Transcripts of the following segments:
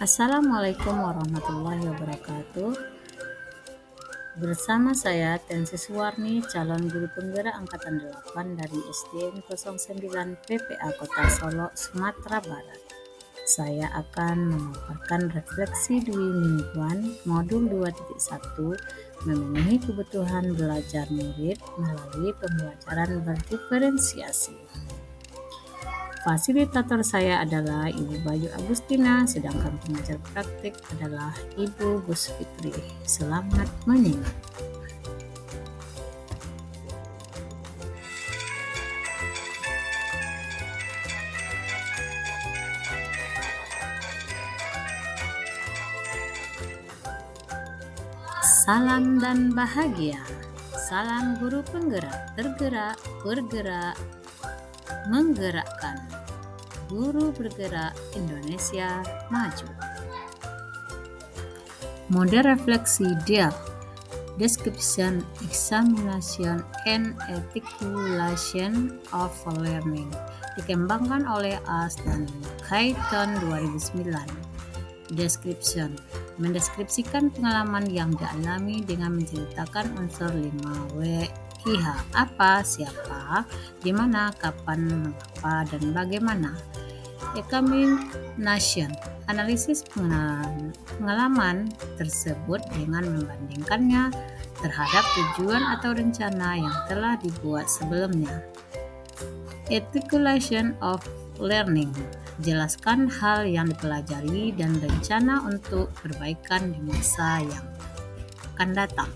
Assalamualaikum warahmatullahi wabarakatuh. Bersama saya Tensi Suwarni, calon guru penggerak angkatan 8 dari SDN 09 PPA Kota Solo, Sumatera Barat. Saya akan memaparkan refleksi Dwi mingguan modul 2.1 memenuhi kebutuhan belajar murid melalui pembelajaran berdiferensiasi. Fasilitator saya adalah Ibu Bayu Agustina, sedangkan pengajar praktik adalah Ibu Gus Fitri. Selamat menyimak. Salam dan bahagia. Salam guru penggerak, tergerak, bergerak, menggerakkan. Guru bergerak Indonesia maju. Model refleksi dia. Description, examination, and articulation of learning dikembangkan oleh As dan Kaiton 2009. Description, mendeskripsikan pengalaman yang dialami dengan menceritakan unsur 5W/IH. Apa, siapa, di mana, kapan, mengapa, dan bagaimana. Examination, analisis pengalaman tersebut dengan membandingkannya terhadap tujuan atau rencana yang telah dibuat sebelumnya. Articulation of learning, jelaskan hal yang dipelajari dan rencana untuk perbaikan di masa yang akan datang.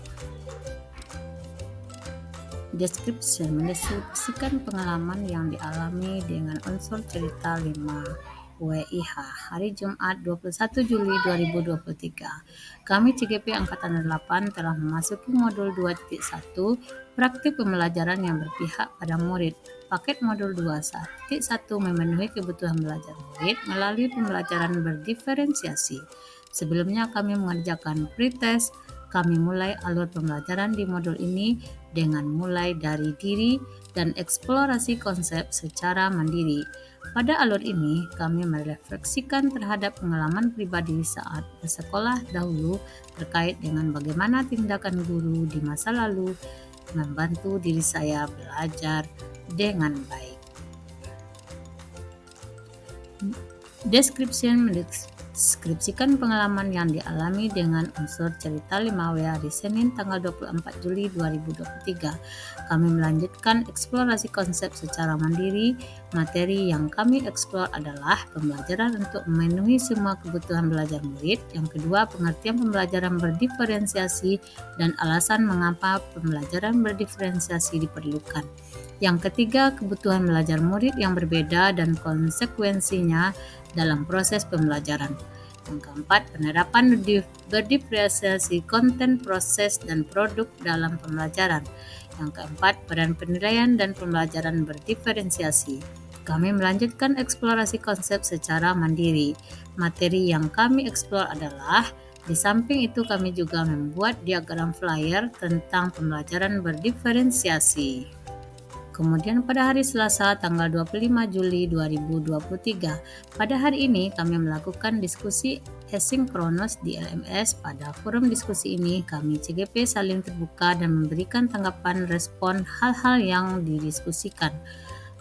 Description, mendeskripsikan pengalaman yang dialami dengan unsur cerita 5W/IH. Hari Jumat 21 Juli 2023. Kami CGP Angkatan 8 telah memasuki modul 2.1 praktik pembelajaran yang berpihak pada murid. Paket modul 2.1 memenuhi kebutuhan belajar murid melalui pembelajaran berdiferensiasi. Sebelumnya kami mengerjakan pretest. Kami mulai alur pembelajaran di modul ini dengan mulai dari diri dan eksplorasi konsep secara mandiri. Pada alur ini, kami merefleksikan terhadap pengalaman pribadi saat bersekolah dahulu terkait dengan bagaimana tindakan guru di masa lalu membantu diri saya belajar dengan baik. Description, mendeskripsikan pengalaman yang dialami dengan unsur cerita 5W hari Senin tanggal 24 Juli 2023. Kami melanjutkan eksplorasi konsep secara mandiri. Materi yang kami eksplor adalah pembelajaran untuk memenuhi semua kebutuhan belajar murid. Yang kedua, pengertian pembelajaran berdiferensiasi dan alasan mengapa pembelajaran berdiferensiasi diperlukan. Yang ketiga, kebutuhan belajar murid yang berbeda dan konsekuensinya dalam proses pembelajaran. Yang keempat, penerapan berdiferensiasi konten, proses, dan produk dalam pembelajaran. Yang keempat, peran penilaian dan pembelajaran berdiferensiasi. Kami melanjutkan eksplorasi konsep secara mandiri. Materi yang kami eksplor adalah, di samping itu kami juga membuat diagram flyer tentang pembelajaran berdiferensiasi. Kemudian pada hari Selasa tanggal 25 Juli 2023, pada hari ini kami melakukan diskusi asinkronus di LMS. Pada forum diskusi ini kami CGP saling terbuka dan memberikan tanggapan respon hal-hal yang didiskusikan.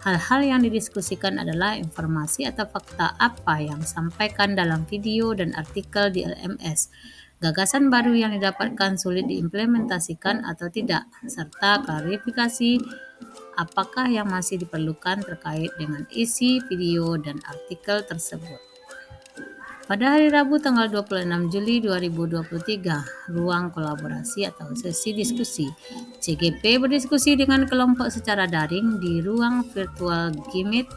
Hal-hal yang didiskusikan adalah informasi atau fakta apa yang disampaikan dalam video dan artikel di LMS, gagasan baru yang didapatkan sulit diimplementasikan atau tidak, serta klarifikasi apakah yang masih diperlukan terkait dengan isi video dan artikel tersebut. Pada hari Rabu tanggal 26 Juli 2023, ruang kolaborasi atau sesi diskusi. CGP berdiskusi dengan kelompok secara daring di ruang virtual Gmeet.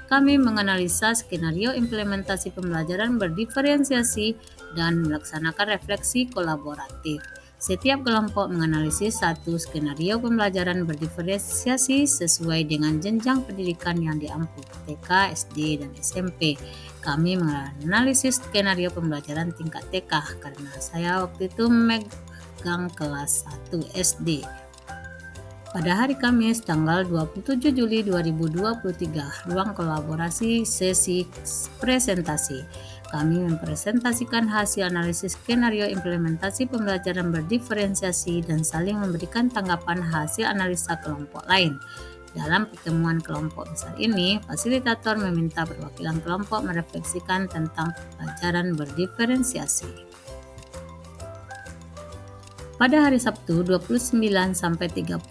Kami menganalisa skenario implementasi pembelajaran berdiferensiasi dan melaksanakan refleksi kolaboratif. Setiap kelompok menganalisis satu skenario pembelajaran berdiferensiasi sesuai dengan jenjang pendidikan yang diampu, TK, SD, dan SMP. Kami menganalisis skenario pembelajaran tingkat TK karena saya waktu itu memegang kelas 1 SD. Pada hari Kamis tanggal 27 Juli 2023, ruang kolaborasi sesi presentasi. kami mempresentasikan hasil analisis skenario implementasi pembelajaran berdiferensiasi dan saling memberikan tanggapan hasil analisa kelompok lain. Dalam pertemuan kelompok besar ini, fasilitator meminta perwakilan kelompok merefleksikan tentang pembelajaran berdiferensiasi. Pada hari Sabtu 29 sampai 31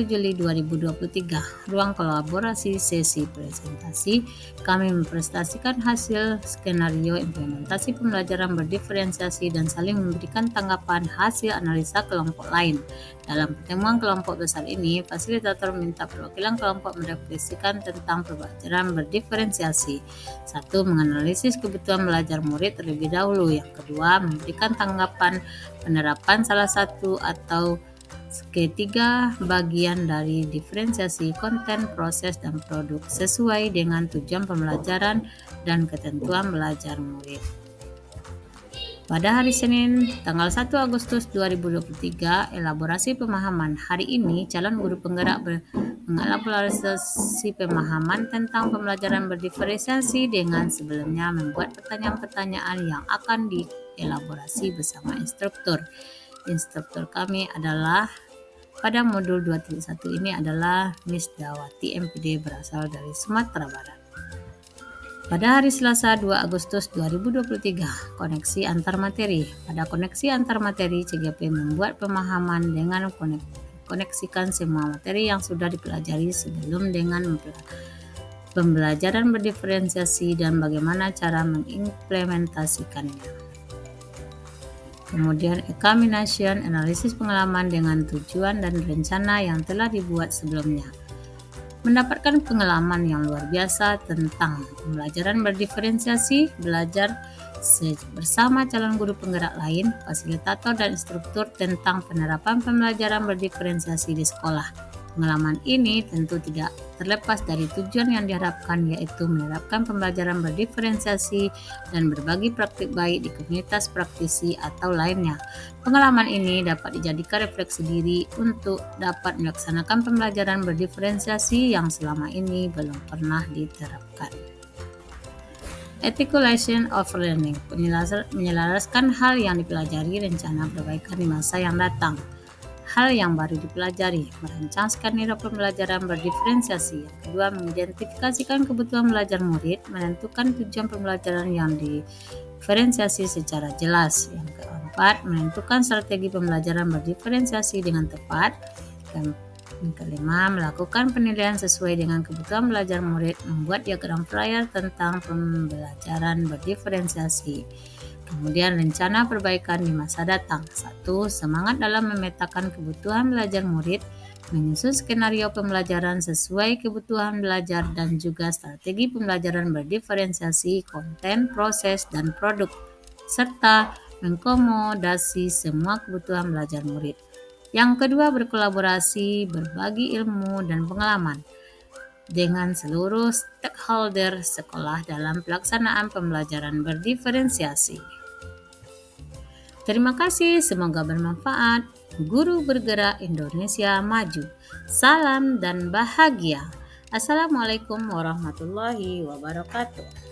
Juli 2023, ruang kolaborasi sesi presentasi, kami mempresentasikan hasil skenario implementasi pembelajaran berdiferensiasi dan saling memberikan tanggapan hasil analisa kelompok lain. Dalam pertemuan kelompok besar ini, fasilitator meminta perwakilan kelompok merefleksikan tentang pembelajaran berdiferensiasi. 1. Menganalisis kebutuhan belajar murid terlebih dahulu. Yang kedua, memberikan tanggapan penerapan salah satu atau ketiga bagian dari diferensiasi konten, proses, dan produk sesuai dengan tujuan pembelajaran dan ketentuan belajar murid. Pada hari Senin, tanggal 1 Agustus 2023, elaborasi pemahaman. Hari ini, calon guru penggerak mengelaborasi pemahaman tentang pembelajaran berdiferensiasi dengan sebelumnya membuat pertanyaan-pertanyaan yang akan dielaborasi bersama instruktur. Instruktur kami adalah pada modul 2.1 ini adalah Miss Dawati MPD berasal dari Sumatera Barat. Pada hari Selasa 2 Agustus 2023, koneksi antar materi. Pada koneksi antar materi, CGP membuat pemahaman dengan koneksikan semua materi yang sudah dipelajari sebelum dengan pembelajaran berdiferensiasi dan bagaimana cara mengimplementasikannya. Kemudian examination, analisis pengalaman dengan tujuan dan rencana yang telah dibuat sebelumnya. Mendapatkan pengalaman yang luar biasa tentang pembelajaran berdiferensiasi, belajar bersama calon guru penggerak lain, fasilitator dan instruktur tentang penerapan pembelajaran berdiferensiasi di sekolah. Pengalaman ini tentu tidak terlepas dari tujuan yang diharapkan, yaitu menerapkan pembelajaran berdiferensiasi dan berbagi praktik baik di komunitas praktisi atau lainnya. Pengalaman ini dapat dijadikan refleksi diri untuk dapat melaksanakan pembelajaran berdiferensiasi yang selama ini belum pernah diterapkan. Articulation of learning, menyelaraskan hal yang dipelajari, rencana perbaikan di masa yang datang. Hal yang baru dipelajari, merancang skenario pembelajaran berdiferensiasi. Yang kedua, mengidentifikasikan kebutuhan belajar murid, menentukan tujuan pembelajaran yang diferensiasi secara jelas. Yang keempat, menentukan strategi pembelajaran berdiferensiasi dengan tepat. Yang kelima, melakukan penilaian sesuai dengan kebutuhan belajar murid, membuat diagram flyer tentang pembelajaran berdiferensiasi. Kemudian rencana perbaikan di masa datang. 1. Semangat dalam memetakan kebutuhan belajar murid, menyusun skenario pembelajaran sesuai kebutuhan belajar dan juga strategi pembelajaran berdiferensiasi, konten, proses, dan produk, serta mengakomodasi semua kebutuhan belajar murid. Yang kedua, berkolaborasi, berbagi ilmu dan pengalaman dengan seluruh stakeholder sekolah dalam pelaksanaan pembelajaran berdiferensiasi. Terima kasih, semoga bermanfaat. Guru Bergerak Indonesia Maju. Salam dan bahagia. Assalamualaikum warahmatullahi wabarakatuh.